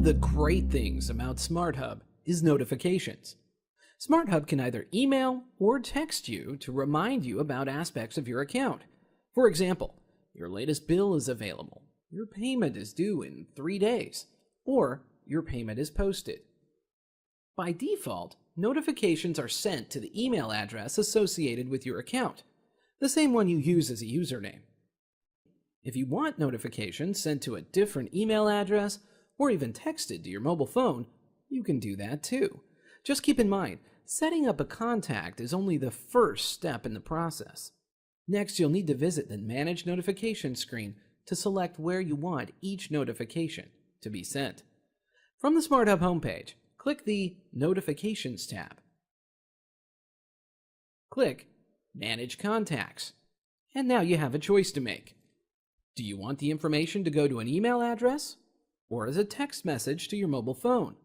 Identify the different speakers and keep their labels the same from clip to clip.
Speaker 1: the great things about SmartHub is notifications. SmartHub can either email or text you to remind you about aspects of your account. For example, your latest bill is available, your payment is due in 3 days, or your payment is posted. By default, notifications are sent to the email address associated with your account, the same one you use as a username. If you want notifications sent to a different email address, or even texted to your mobile phone, you can do that too. Just keep in mind, setting up a contact is only the first step in the process. Next, you'll need to visit the Manage Notifications screen to select where you want each notification to be sent. From the SmartHub homepage, click the Notifications tab. Click Manage Contacts, and now you have a choice to make. Do you want the information to go to an email address or as a text message to your mobile phone?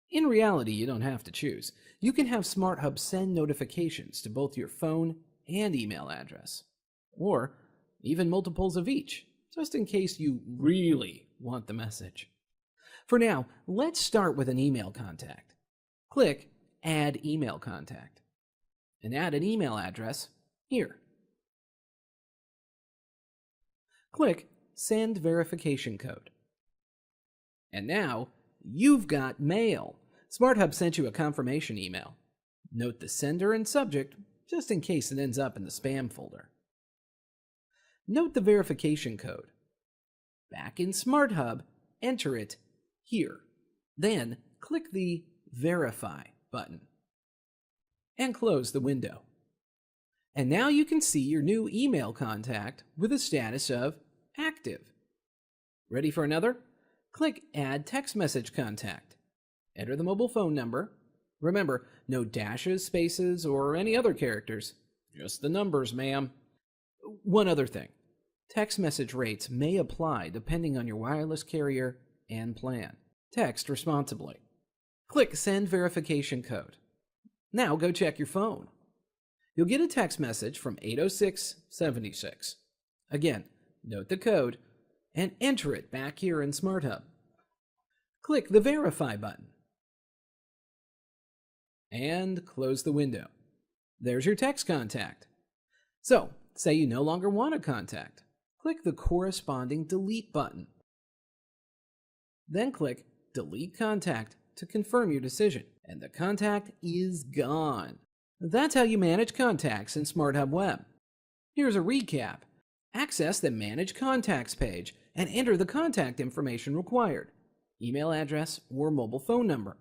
Speaker 1: In reality, you don't have to choose. You can have SmartHub send notifications to both your phone and email address, or even multiples of each, just in case you really want the message. For now, let's start with an email contact. Click Add Email Contact, and add an email address here. Click Send Verification Code. And now, you've got mail. SmartHub sent you a confirmation email. Note the sender and subject, just in case it ends up in the spam folder. Note the verification code. Back in SmartHub, enter it here. Then, click the Verify button and close the window. And now you can see your new email contact with a status of active. Ready for another? Click Add Text Message Contact. Enter the mobile phone number. Remember, no dashes, spaces, or any other characters. Just the numbers, ma'am. One other thing. Text message rates may apply depending on your wireless carrier and plan. Text responsibly. Click Send Verification Code. Now go check your phone. You'll get a text message from 80676. Again, note the code and enter it back here in SmartHub. Click the Verify button and close the window. There's your text contact. So, say you no longer want a contact. Click the corresponding Delete button. Then click Delete Contact to confirm your decision, and the contact is gone. That's how you manage contacts in SmartHub Web. Here's a recap. Access the Manage Contacts page and enter the contact information required, email address or mobile phone number.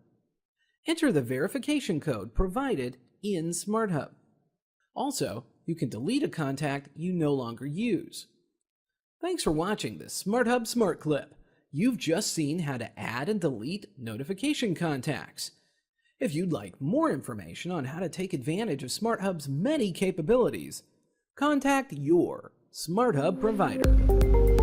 Speaker 1: Enter the verification code provided in SmartHub. Also, you can delete a contact you no longer use. Thanks for watching this SmartHub Smart Clip. You've just seen how to add and delete notification contacts. If you'd like more information on how to take advantage of SmartHub's many capabilities, contact your SmartHub provider.